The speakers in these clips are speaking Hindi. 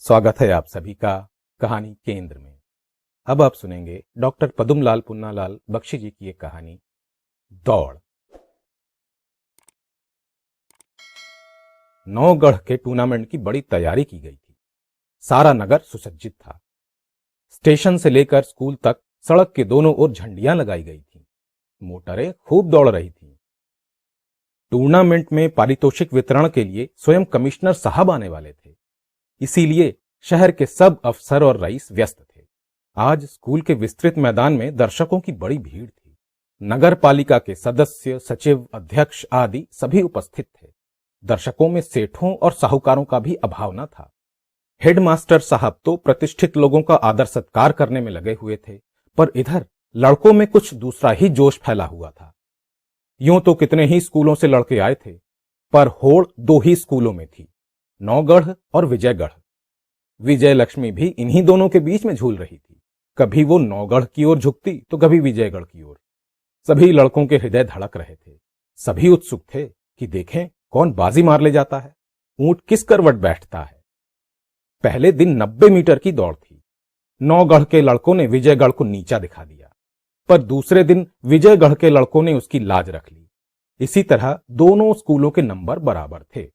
स्वागत है आप सभी का कहानी केंद्र में। अब आप सुनेंगे डॉक्टर पदुमलाल पुन्नालाल बख्शी जी की एक कहानी, दौड़। नौगढ़ के टूर्नामेंट की बड़ी तैयारी की गई थी। सारा नगर सुसज्जित था। स्टेशन से लेकर स्कूल तक सड़क के दोनों ओर झंडियां लगाई गई थीं। मोटरें खूब दौड़ रही थीं। टूर्नामेंट में पारितोषिक वितरण के लिए स्वयं कमिश्नर साहब आने वाले थे। इसीलिए शहर के सब अफसर और रईस व्यस्त थे। आज स्कूल के विस्तृत मैदान में दर्शकों की बड़ी भीड़ थी। नगर पालिका के सदस्य, सचिव, अध्यक्ष आदि सभी उपस्थित थे। दर्शकों में सेठों और साहूकारों का भी अभाव न था। हेडमास्टर साहब तो प्रतिष्ठित लोगों का आदर सत्कार करने में लगे हुए थे, पर इधर लड़कों में कुछ दूसरा ही जोश फैला हुआ था। यूं तो कितने ही स्कूलों से लड़के आए थे, पर होड़ दो ही स्कूलों में थी, नौगढ़ और विजयगढ़। विजय लक्ष्मी भी इन्हीं दोनों के बीच में झूल रही थी। कभी वो नौगढ़ की ओर झुकती तो कभी विजयगढ़ की ओर। सभी लड़कों के हृदय धड़क रहे थे। सभी उत्सुक थे कि देखें कौन बाजी मार ले जाता है, ऊंट किस करवट बैठता है। पहले दिन 90 मीटर की दौड़ थी। नौगढ़ के लड़कों ने विजयगढ़ को नीचा दिखा दिया, पर दूसरे दिन विजयगढ़ के लड़कों ने उसकी लाज रख ली। इसी तरह दोनों स्कूलों के नंबर बराबर थे।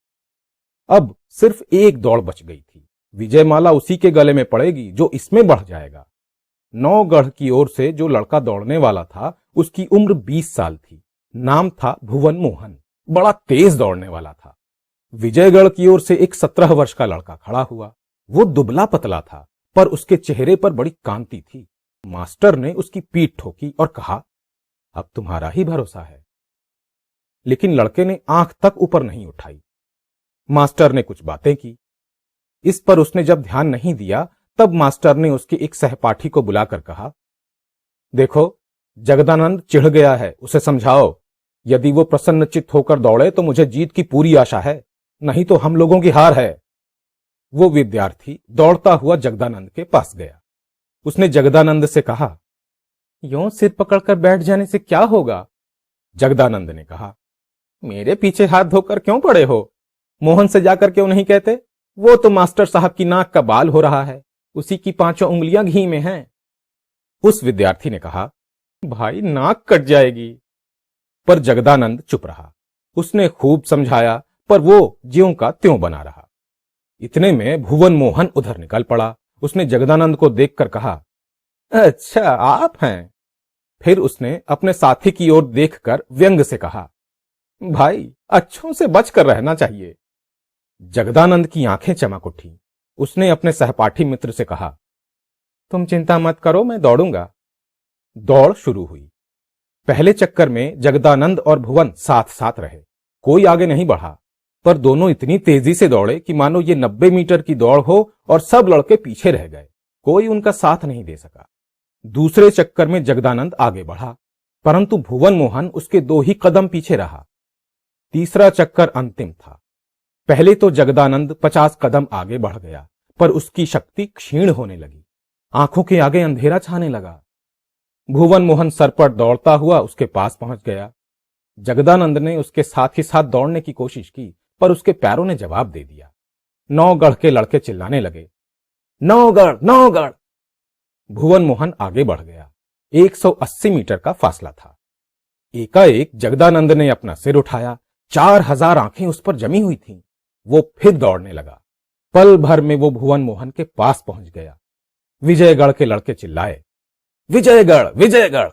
अब सिर्फ एक दौड़ बच गई थी। विजयमाला उसी के गले में पड़ेगी जो इसमें बढ़ जाएगा। नौगढ़ की ओर से जो लड़का दौड़ने वाला था उसकी उम्र 20 साल थी। नाम था भुवन मोहन। बड़ा तेज दौड़ने वाला था। विजयगढ़ की ओर से एक 17 वर्ष का लड़का खड़ा हुआ। वो दुबला पतला था, पर उसके चेहरे पर बड़ी कांति थी। मास्टर ने उसकी पीठ ठोकी और कहा, अब तुम्हारा ही भरोसा है। लेकिन लड़के ने आंख तक ऊपर नहीं उठाई। मास्टर ने कुछ बातें की। इस पर उसने जब ध्यान नहीं दिया, तब मास्टर ने उसके एक सहपाठी को बुलाकर कहा, देखो जगदानंद चिढ़ गया है, उसे समझाओ। यदि वो प्रसन्नचित्त होकर दौड़े तो मुझे जीत की पूरी आशा है, नहीं तो हम लोगों की हार है। वो विद्यार्थी दौड़ता हुआ जगदानंद के पास गया। उसने जगदानंद से कहा, यूं सिर पकड़कर बैठ जाने से क्या होगा? जगदानंद ने कहा, मेरे पीछे हाथ धोकर क्यों पड़े हो? मोहन से जाकर क्यों नहीं कहते? वो तो मास्टर साहब की नाक का बाल हो रहा है, उसी की 5 उंगलियां घी में हैं। उस विद्यार्थी ने कहा, भाई नाक कट जाएगी। पर जगदानंद चुप रहा। उसने खूब समझाया, पर वो ज्यों का त्यों बना रहा। इतने में भुवन मोहन उधर निकल पड़ा। उसने जगदानंद को देखकर कहा, अच्छा आप हैं। फिर उसने अपने साथी की ओर देखकर व्यंग से कहा, भाई अच्छों से बचकर रहना चाहिए। जगदानंद की आंखें चमक उठी। उसने अपने सहपाठी मित्र से कहा, तुम चिंता मत करो, मैं दौड़ूंगा। दौड़ शुरू हुई। पहले चक्कर में जगदानंद और भुवन साथ साथ रहे। कोई आगे नहीं बढ़ा, पर दोनों इतनी तेजी से दौड़े कि मानो ये 90 मीटर की दौड़ हो और सब लड़के पीछे रह गए। कोई उनका साथ नहीं दे सका। दूसरे चक्कर में जगदानंद आगे बढ़ा, परंतु भुवन मोहन उसके 2 ही कदम पीछे रहा। तीसरा चक्कर अंतिम था। पहले तो जगदानंद 50 कदम आगे बढ़ गया, पर उसकी शक्ति क्षीण होने लगी। आंखों के आगे अंधेरा छाने लगा। भुवन मोहन सरपट दौड़ता हुआ उसके पास पहुंच गया। जगदानंद ने उसके साथ ही साथ दौड़ने की कोशिश की, पर उसके पैरों ने जवाब दे दिया। नौगढ़ के लड़के चिल्लाने लगे, नौगढ़ नौगढ़। भुवन मोहन आगे बढ़ गया। 180 मीटर का फासला था। एकाएक जगदानंद ने अपना सिर उठाया। 4000 आंखें उस पर जमी हुई थीं। वो फिर दौड़ने लगा। पल भर में वो भुवन मोहन के पास पहुंच गया। विजयगढ़ के लड़के चिल्लाए, विजयगढ़ विजयगढ़।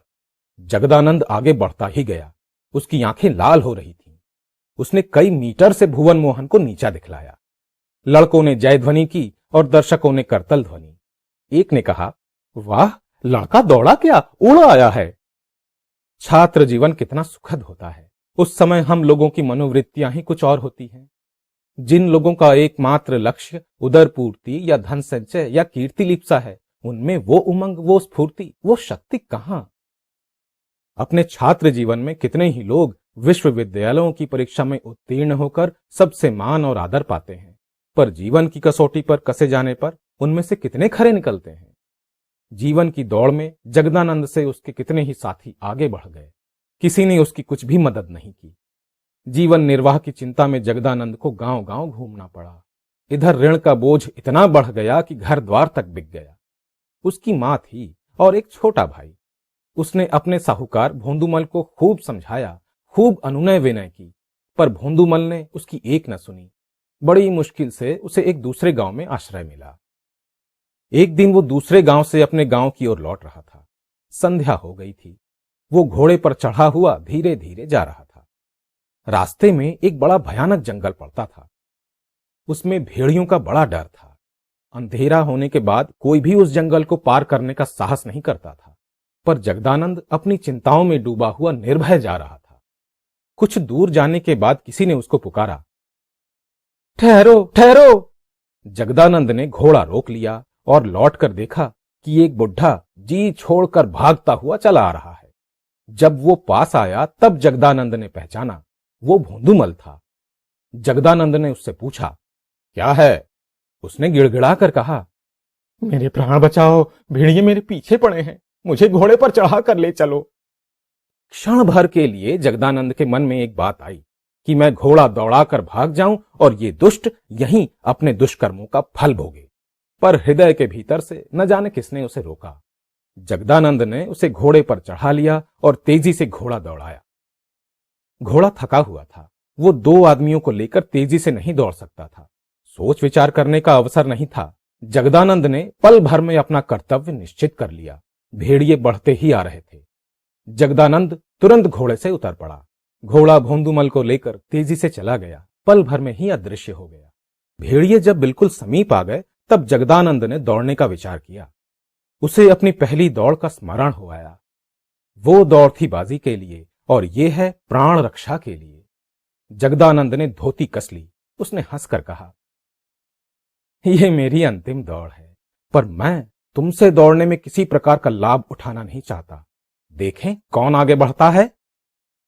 जगदानंद आगे बढ़ता ही गया। उसकी आंखें लाल हो रही थीं। उसने कई मीटर से भुवन मोहन को नीचा दिखलाया। लड़कों ने जय ध्वनि की और दर्शकों ने करतल ध्वनि। एक ने कहा, वाह लड़का दौड़ा क्या, उड़ आया है। छात्र जीवन कितना सुखद होता है। उस समय हम लोगों की मनोवृत्तियां ही कुछ और होती हैं। जिन लोगों का एकमात्र लक्ष्य उदर पूर्ति या धन संचय या कीर्ति लिप्सा है, उनमें वो उमंग, वो स्फूर्ति, वो शक्ति कहां? अपने छात्र जीवन में कितने ही लोग विश्वविद्यालयों की परीक्षा में उत्तीर्ण होकर सबसे मान और आदर पाते हैं, पर जीवन की कसौटी पर कसे जाने पर उनमें से कितने खरे निकलते हैं। जीवन की दौड़ में जगदानंद से उसके कितने ही साथी आगे बढ़ गए। किसी ने उसकी कुछ भी मदद नहीं की। जीवन निर्वाह की चिंता में जगदानंद को गांव-गांव घूमना पड़ा। इधर ऋण का बोझ इतना बढ़ गया कि घर द्वार तक बिक गया। उसकी मां थी और एक छोटा भाई। उसने अपने साहूकार भोंदूमल को खूब समझाया, खूब अनुनय विनय की, पर भोंदूमल ने उसकी एक न सुनी। बड़ी मुश्किल से उसे एक दूसरे गांव में आश्रय मिला। एक दिन वो दूसरे गांव से अपने गांव की ओर लौट रहा था। संध्या हो गई थी। वो घोड़े पर चढ़ा हुआ धीरे धीरे जा रहा था। रास्ते में एक बड़ा भयानक जंगल पड़ता था। उसमें भेड़ियों का बड़ा डर था। अंधेरा होने के बाद कोई भी उस जंगल को पार करने का साहस नहीं करता था, पर जगदानंद अपनी चिंताओं में डूबा हुआ निर्भय जा रहा था। कुछ दूर जाने के बाद किसी ने उसको पुकारा, ठहरो ठहरो। जगदानंद ने घोड़ा रोक लिया और लौटकर देखा कि एक बुढ़ा जी छोड़कर भागता हुआ चला आ रहा है। जब वो पास आया तब जगदानंद ने पहचाना वो भोंदूमल था। जगदानंद ने उससे पूछा, क्या है? उसने गिड़गिड़ा कर कहा, मेरे प्राण बचाओ, भेड़िए मेरे पीछे पड़े हैं, मुझे घोड़े पर चढ़ा कर ले चलो। क्षण भर के लिए जगदानंद के मन में एक बात आई कि मैं घोड़ा दौड़ाकर भाग जाऊं और ये दुष्ट यहीं अपने दुष्कर्मों का फल भोगे। पर हृदय के भीतर से न जाने किसने उसे रोका। जगदानंद ने उसे घोड़े पर चढ़ा लिया और तेजी से घोड़ा दौड़ाया। घोड़ा थका हुआ था। वो दो आदमियों को लेकर तेजी से नहीं दौड़ सकता था। सोच विचार करने का अवसर नहीं था। जगदानंद ने पल भर में अपना कर्तव्य निश्चित कर लिया। भेड़िए बढ़ते ही आ रहे थे। जगदानंद तुरंत घोड़े से उतर पड़ा। घोड़ा भोंदूमल को लेकर तेजी से चला गया। पल भर में ही अदृश्य हो गया। भेड़िए जब बिल्कुल समीप आ गए तब जगदानंद ने दौड़ने का विचार किया। उसे अपनी पहली दौड़ का स्मरण हो आया। वो दौड़ थी बाजी के लिए और ये है प्राण रक्षा के लिए। जगदानंद ने धोती कस ली। उसने हंसकर कहा, यह मेरी अंतिम दौड़ है, पर मैं तुमसे दौड़ने में किसी प्रकार का लाभ उठाना नहीं चाहता। देखें कौन आगे बढ़ता है।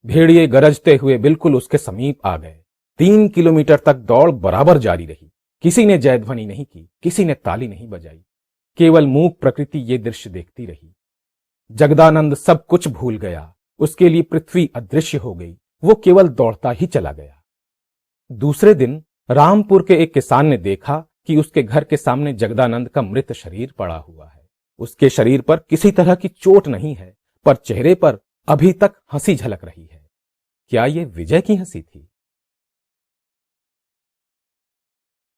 भेड़िए गरजते हुए बिल्कुल उसके समीप आ गए। 3 किलोमीटर तक दौड़ बराबर जारी रही। किसी ने जयध्वनि नहीं की, किसी ने ताली नहीं बजाई। केवल मूक प्रकृति ये दृश्य देखती रही। जगदानंद सब कुछ भूल गया। उसके लिए पृथ्वी अदृश्य हो गई। वो केवल दौड़ता ही चला गया। दूसरे दिन रामपुर के एक किसान ने देखा कि उसके घर के सामने जगदानंद का मृत शरीर पड़ा हुआ है। उसके शरीर पर किसी तरह की चोट नहीं है, पर चेहरे पर अभी तक हंसी झलक रही है। क्या यह विजय की हंसी थी?